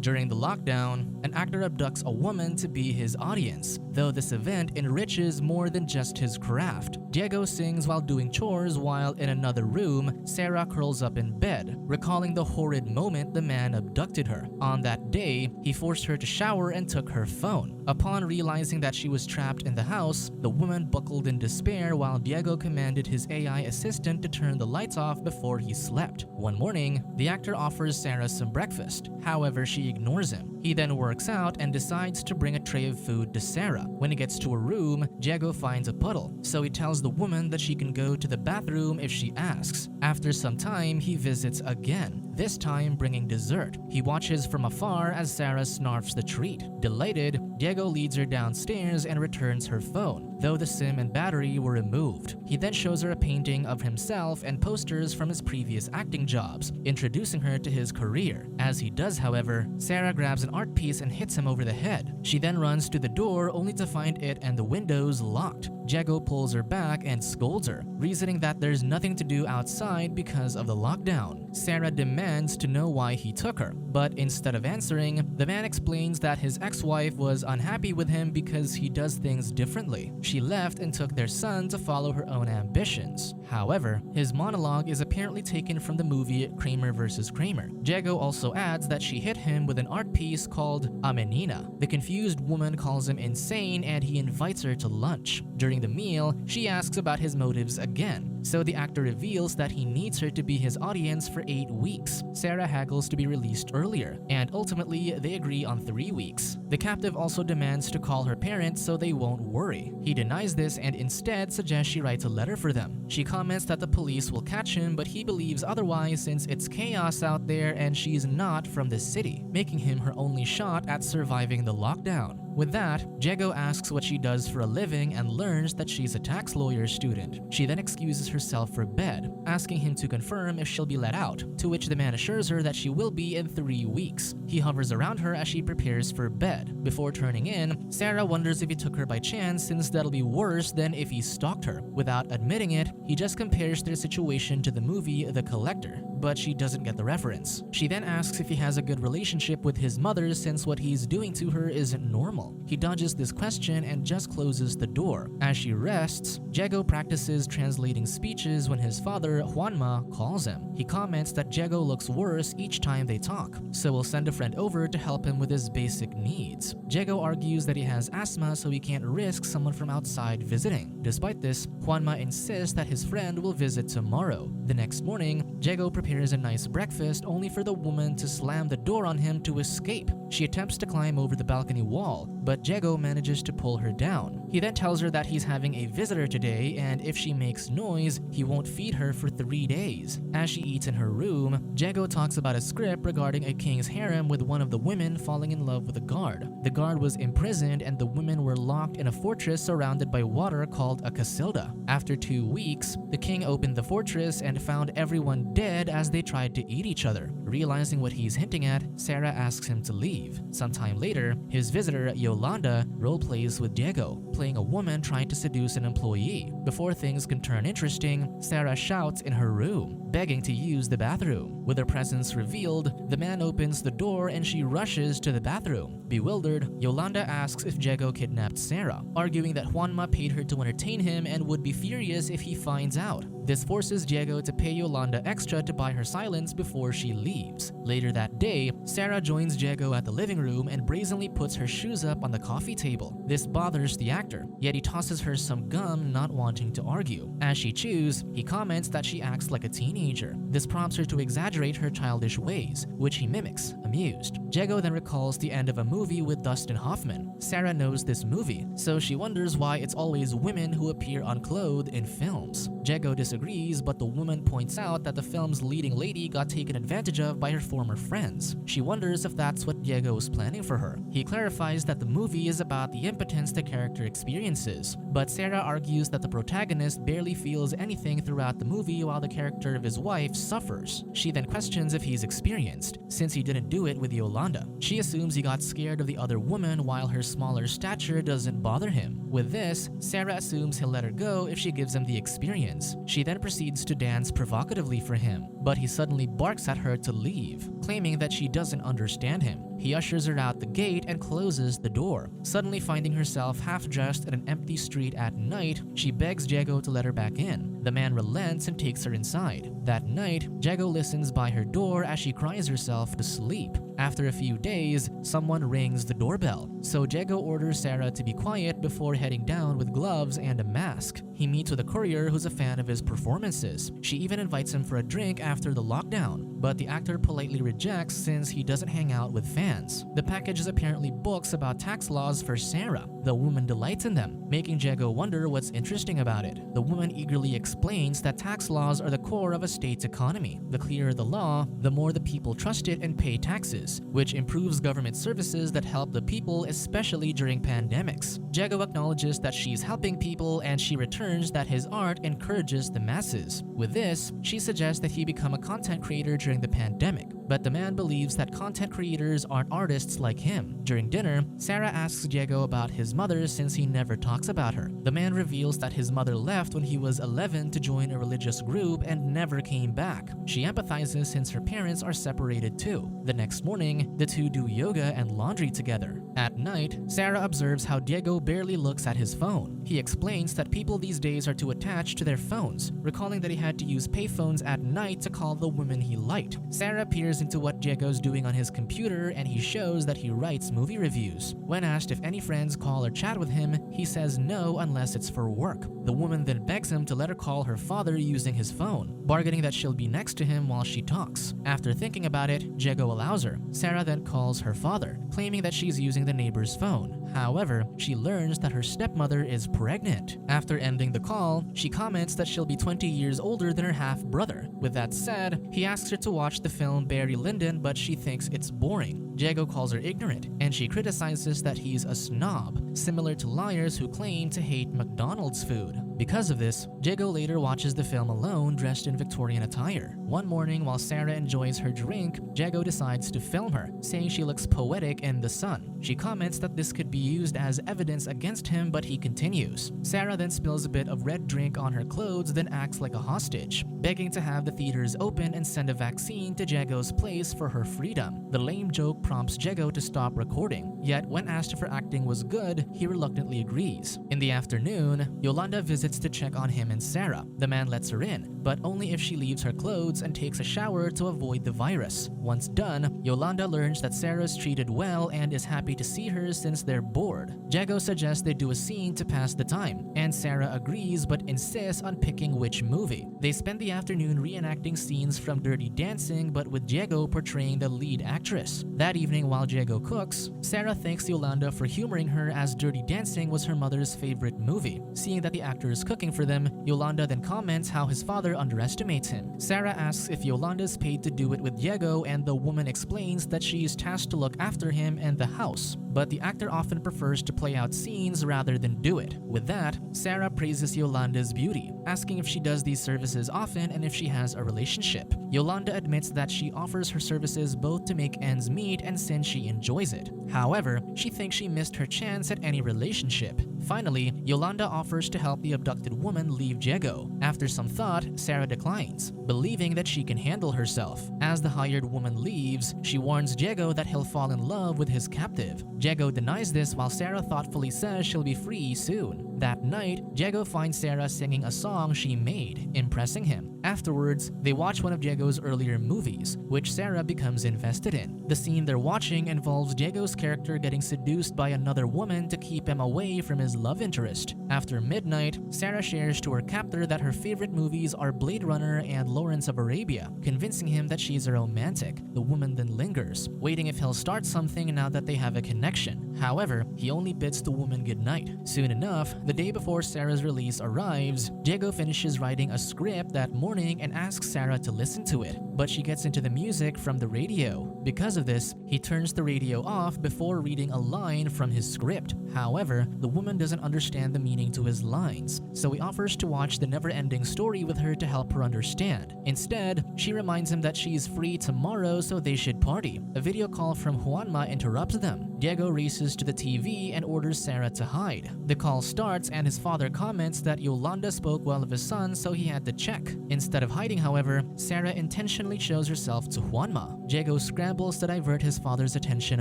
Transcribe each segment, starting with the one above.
During the lockdown, an actor abducts a woman to be his audience, though this event enriches more than just his craft. Diego sings while doing chores while in another room, Sarah curls up in bed, recalling the horrid moment the man abducted her. On that day, he forced her to shower and took her phone. Upon realizing that she was trapped in the house, the woman buckled in despair while Diego commanded his AI assistant to turn the lights off before he slept. One morning, the actor offers Sarah some breakfast. However, she ignores him. He then works out and decides to bring a tray of food to Sarah. When he gets to her room, Diego finds a puddle, so he tells the woman that she can go to the bathroom if she asks. After some time, he visits again, this time bringing dessert. He watches from afar as Sarah snarfs the treat. Delighted, Diego leads her downstairs and returns her phone, though the SIM and battery were removed. He then shows her a painting of himself and posters from his previous acting jobs, introducing her to his career. As he does, however, Sarah grabs an art piece and hits him over the head. She then runs to the door only to find it and the windows locked. Diego pulls her back and scolds her, reasoning that there's nothing to do outside because of the lockdown. Sarah demands to know why he took her, but instead of answering, the man explains that his ex-wife was unhappy with him because he does things differently. She left and took their son to follow her own ambitions. However, his monologue is apparently taken from the movie Kramer vs. Kramer. Diego also adds that she hit him with an art piece called A Menina. The confused woman calls him insane and he invites her to lunch. During the meal, she asks about his motives again, so the actor reveals that he needs her to be his audience for 8 weeks. Sarah haggles to be released earlier, and ultimately they agree on 3 weeks. The captive also demands to call her parents so they won't worry. He denies this and instead suggests she writes a letter for them. She comments that the police will catch him, but he believes otherwise since it's chaos out there and she's not from the city, making him her only shot at surviving the lockdown. With that, Diego asks what she does for a living and learns that she's a tax lawyer student. She then excuses herself for bed, asking him to confirm if she'll be let out, to which the man assures her that she will be in 3 weeks. He hovers around her as she prepares for bed. Before turning in, Sarah wonders if he took her by chance since that'll be worse than if he stalked her. Without admitting it, he just compares their situation to the movie The Collector, but she doesn't get the reference. She then asks if he has a good relationship with his mother since what he's doing to her isn't normal. He dodges this question and just closes the door. As she rests, Diego practices translating speeches when his father, Juanma, calls him. He comments that Diego looks worse each time they talk, so will send a friend over to help him with his basic needs. Diego argues that he has asthma, so he can't risk someone from outside visiting. Despite this, Juanma insists that his friend will visit tomorrow. The next morning, Diego prepares a nice breakfast only for the woman to slam the door on him to escape. She attempts to climb over the balcony wall, but Diego manages to pull her down. He then tells her that he's having a visitor today and if she makes noise, he won't feed her for 3 days. As she eats in her room, Diego talks about a script regarding a king's harem with one of the women falling in love with a guard. The guard was imprisoned and the women were locked in a fortress surrounded by water called a casilda. After 2 weeks, the king opened the fortress and found everyone dead as they tried to eat each other. Realizing what he's hinting at, Sarah asks him to leave. Sometime later, his visitor, Yolanda, roleplays with Diego, playing a woman trying to seduce an employee. Before things can turn interesting, Sarah shouts in her room, begging to use the bathroom. With her presence revealed, the man opens the door and she rushes to the bathroom. Bewildered, Yolanda asks if Diego kidnapped Sarah, arguing that Juanma paid her to entertain him and would be furious if he finds out. This forces Diego to pay Yolanda extra to buy her silence before she leaves. Later that day, Sarah joins Diego at the living room and brazenly puts her shoes up on the coffee table. This bothers the actor, yet he tosses her some gum, not wanting to argue. As she chews, he comments that she acts like a teenager. This prompts her to exaggerate her childish ways, which he mimics, amused. Diego then recalls the end of a movie with Dustin Hoffman. Sarah knows this movie, so she wonders why it's always women who appear unclothed in films. Diego disagrees, but the woman points out that the film's leading lady got taken advantage of by her former friends. She wonders if that's what Diego is planning for her. He clarifies that the movie is about the impotence the character experiences, but Sarah argues that the protagonist barely feels anything throughout the movie while the character of his wife suffers. She then questions if he's experienced, since he didn't do it with Yolanda. She assumes he got scared of the other woman while her smaller stature doesn't bother him. With this, Sarah assumes he'll let her go if she gives him the experience. She then proceeds to dance provocatively for him, but he suddenly barks at her to leave, claiming that she doesn't understand him. he ushers her out the gate and closes the door. Suddenly finding herself half-dressed in an empty street at night, she begs Diego to let her back in. The man relents and takes her inside. That night, Diego listens by her door as she cries herself to sleep. After a few days, someone rings the doorbell, so Diego orders Sarah to be quiet before heading down with gloves and a mask. He meets with a courier who's a fan of his performances. She even invites him for a drink after the lockdown, but the actor politely rejects since he doesn't hang out with fans. The package is apparently books about tax laws for Sarah. The woman delights in them, making Diego wonder what's interesting about it. The woman eagerly explains that tax laws are the core of a state's economy. The clearer the law, the more the people trust it and pay taxes, which improves government services that help the people, especially during pandemics. Diego acknowledges that she's helping people, and she returns that his art encourages the masses. With this, she suggests that he become a content creator during the pandemic, but the man believes that content creators aren't artists like him. During dinner, Sarah asks Diego about his mother since he never talks about her. The man reveals that his mother left when he was 11 to join a religious group and never came back. She empathizes since her parents are separated too. The next morning, the two do yoga and laundry together. At night, Sarah observes how Diego barely looks at his phone. He explains that people these days are too attached to their phones, recalling that he had to use payphones at night to call the women he liked. Sarah peers into what Diego's doing on his computer, and he shows that he writes movie reviews. When asked if any friends call or chat with him, he says no unless it's for work. The woman then begs him to let her call her father using his phone, bargaining that she'll be next to him while she talks. After thinking about it, Diego allows her. Sarah then calls her father, claiming that she's using the neighbor's phone. However, she learns that her stepmother is pregnant. After ending the call, she comments that she'll be 20 years older than her half-brother. With that said, he asks her to watch the film Barry Lyndon, but she thinks it's boring. Diego calls her ignorant, and she criticizes that he's a snob, similar to liars who claim to hate McDonald's food. Because of this, Diego later watches the film alone, dressed in Victorian attire. One morning, while Sarah enjoys her drink, Diego decides to film her, saying she looks poetic in the sun. She comments that this could be used as evidence against him, but he continues. Sarah then spills a bit of red drink on her clothes, then acts like a hostage, begging to have the theaters open and send a vaccine to Diego's place for her freedom. The lame joke prompts Diego to stop recording, yet when asked if her acting was good, he reluctantly agrees. In the afternoon, Yolanda visits to check on him and Sarah. The man lets her in, but only if she leaves her clothes and takes a shower to avoid the virus. Once done, Yolanda learns that Sarah's treated well and is happy to see her since they're bored. Diego suggests they do a scene to pass the time, and Sarah agrees but insists on picking which movie. They spend the afternoon reenacting scenes from Dirty Dancing, but with Diego portraying the lead actress. That evening, while Diego cooks, Sarah thanks Yolanda for humoring her as Dirty Dancing was her mother's favorite movie. Seeing that the actor is cooking for them, Yolanda then comments how his father underestimates him. Sarah asks if Yolanda's paid to do it with Diego, and the woman explains that she is tasked to look after him and the house, but the actor often prefers to play out scenes rather than do it. With that, Sarah praises Yolanda's beauty, asking if she does these services often and if she has a relationship. Yolanda admits that she offers her services both to make ends meet and since she enjoys it. However, she thinks she missed her chance at any relationship. Finally, Yolanda offers to help the abducted woman leave Diego. After some thought, Sarah declines, believing that she can handle herself. As the hired woman leaves, she warns Diego that he'll fall in love with his captive. Diego denies this while Sarah thoughtfully says she'll be free soon. That night, Diego finds Sarah singing a song she made, impressing him. Afterwards, they watch one of Diego's earlier movies, which Sarah becomes invested in. The scene they're watching involves Diego's character getting seduced by another woman to keep him away from his love interest. After midnight, Sarah shares to her captor that her favorite movies are Blade Runner and Lawrence of Arabia, convincing him that she's a romantic. The woman then lingers, waiting if he'll start something now that they have a connection. However, he only bids the woman goodnight. Soon enough, the day before Sarah's release arrives, Diego finishes writing a script that morning and asks Sarah to listen to it, but she gets into the music from the radio. Because of this, he turns the radio off before reading a line from his script. However, the woman doesn't understand the meaning to his lines. so he offers to watch the never-ending story with her to help her understand. Instead, she reminds him that she's free tomorrow, so they should party. A video call from Juanma interrupts them. Diego races to the TV and orders Sarah to hide. The call starts and his father comments that Yolanda spoke well of his son, so he had to check. Instead of hiding, however, Sarah intentionally shows herself to Juanma. Diego scrambles to divert his father's attention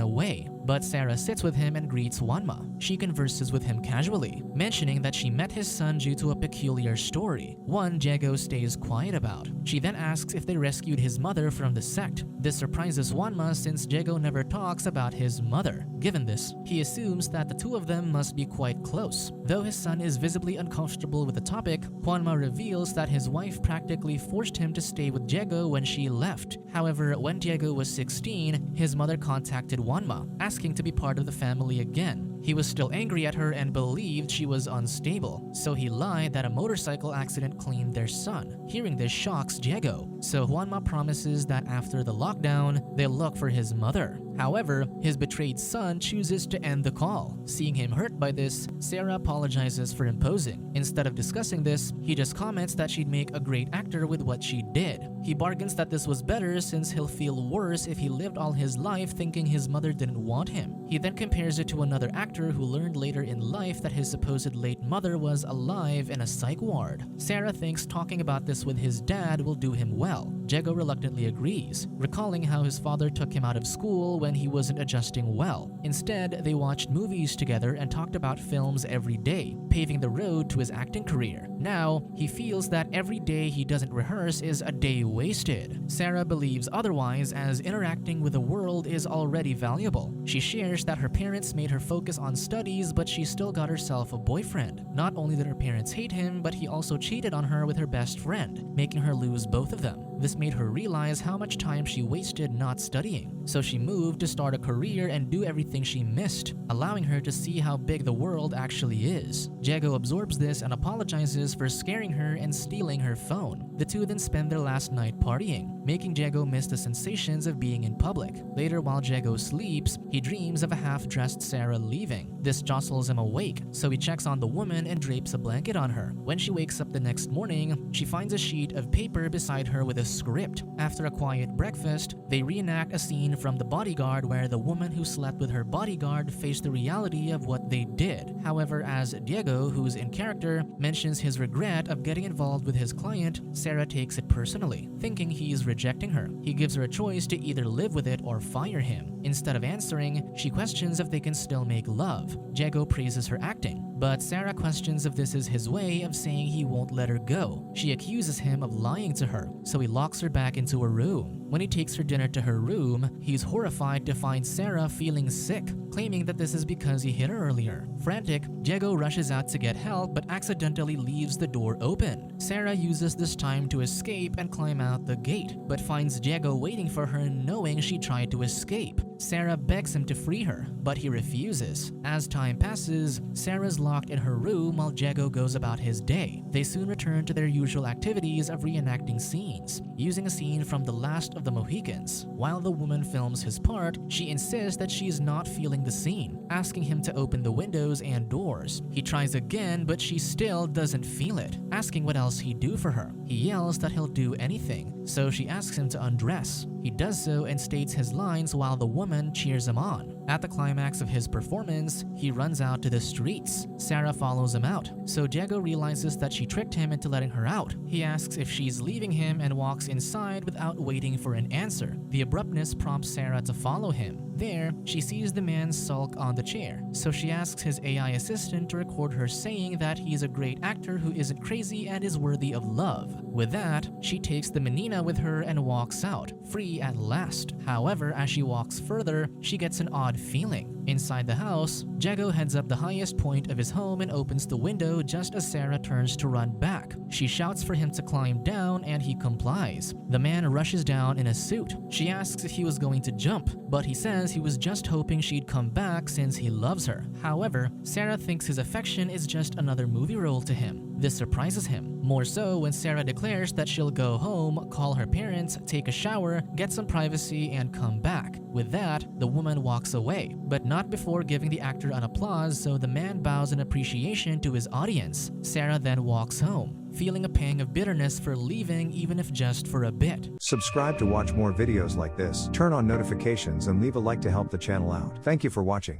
away, but Sarah sits with him and greets Juanma. She converses with him casually, mentioning that she met his son due to a peculiar story, one Diego stays quiet about. She then asks if they rescued his mother from the sect. This surprises Juanma since Diego never talks about his mother. Given this, he assumes that the two of them must be quite close. Though his son is visibly uncomfortable with the topic, Juanma reveals that his wife practically forced him to stay with Diego when she left. However, when Diego was 16, his mother contacted Juanma, asking to be part of the family again. He was still angry at her and believed she was unstable, so he lied that a motorcycle accident claimed their son. Hearing this shocks Diego, so Juanma promises that after the lockdown, they'll look for his mother. However, his betrayed son chooses to end the call. Seeing him hurt by this, Sarah apologizes for imposing. Instead of discussing this, he just comments that she'd make a great actor with what she did. He bargains that this was better since he'll feel worse if he lived all his life thinking his mother didn't want him. He then compares it to another actor who learned later in life that his supposed late mother was alive in a psych ward. Sarah thinks talking about this with his dad will do him well. Diego reluctantly agrees, recalling how his father took him out of school when he wasn't adjusting well. Instead, they watched movies together and talked about films every day, paving the road to his acting career. Now, he feels that every day he doesn't rehearse is a day wasted. Sarah believes otherwise, as interacting with the world is already valuable. She shares that her parents made her focus on studies, but she still got herself a boyfriend. Not only did her parents hate him, but he also cheated on her with her best friend, making her lose both of them. This made her realize how much time she wasted not studying, so she moved to start a career and do everything she missed, allowing her to see how big the world actually is. Diego absorbs this and apologizes for scaring her and stealing her phone. The two then spend their last night partying, making Diego miss the sensations of being in public. Later, while Diego sleeps, he dreams of a half-dressed Sarah leaving. This jostles him awake, so he checks on the woman and drapes a blanket on her. When she wakes up the next morning, she finds a sheet of paper beside her with a script. After a quiet breakfast, they reenact a scene from The Bodyguard where the woman who slept with her bodyguard faced the reality of what they did. However, as Diego, who's in character, mentions his regret of getting involved with his client, Sarah takes it personally, thinking he's rejecting her. He gives her a choice to either live with it or fire him. Instead of answering, she questions if they can still make love. Diego praises her acting, but Sarah questions if this is his way of saying he won't let her go. She accuses him of lying to her, so he locks her back into a room. When he takes her dinner to her room, he's horrified to find Sarah feeling sick, claiming that this is because he hit her earlier. Frantic, Diego rushes out to get help but accidentally leaves the door open. Sarah uses this time to escape and climb out the gate, but finds Diego waiting for her knowing she tried to escape. Sarah begs him to free her, but he refuses. As time passes, Sarah's locked in her room while Diego goes about his day. They soon return to their usual activities of reenacting scenes, using a scene from The Last of the Mohicans. While the woman films his part, she insists that she is not feeling the scene, asking him to open the windows and doors. He tries again, but she still doesn't feel it, asking what else he'd do for her. He yells that he'll do anything, so she asks him to undress. He does so and states his lines while the woman cheers him on. At the climax of his performance, he runs out to the streets. Sarah follows him out, so Diego realizes that she tricked him into letting her out. He asks if she's leaving him and walks inside without waiting for an answer. The abruptness prompts Sarah to follow him. There, she sees the man sulk on the chair, so she asks his AI assistant to record her saying that he's a great actor who isn't crazy and is worthy of love. With that, she takes the menina with her and walks out, free at last. However, as she walks further, she gets an odd feeling. Inside the house, Diego heads up the highest point of his home and opens the window just as Sarah turns to run back. She shouts for him to climb down and he complies. The man rushes down in a suit. She asks if he was going to jump, but he says he was just hoping she'd come back since he loves her. However, Sarah thinks his affection is just another movie role to him. This surprises him, more so when Sarah declares that she'll go home, call her parents, take a shower, get some privacy, and come back. With that, the woman walks away, but not before giving the actor an applause, so the man bows in appreciation to his audience. Sarah then walks home, feeling a pang of bitterness for leaving even if just for a bit. Subscribe to watch more videos like this, turn on notifications and leave a like to help the channel out. Thank you for watching.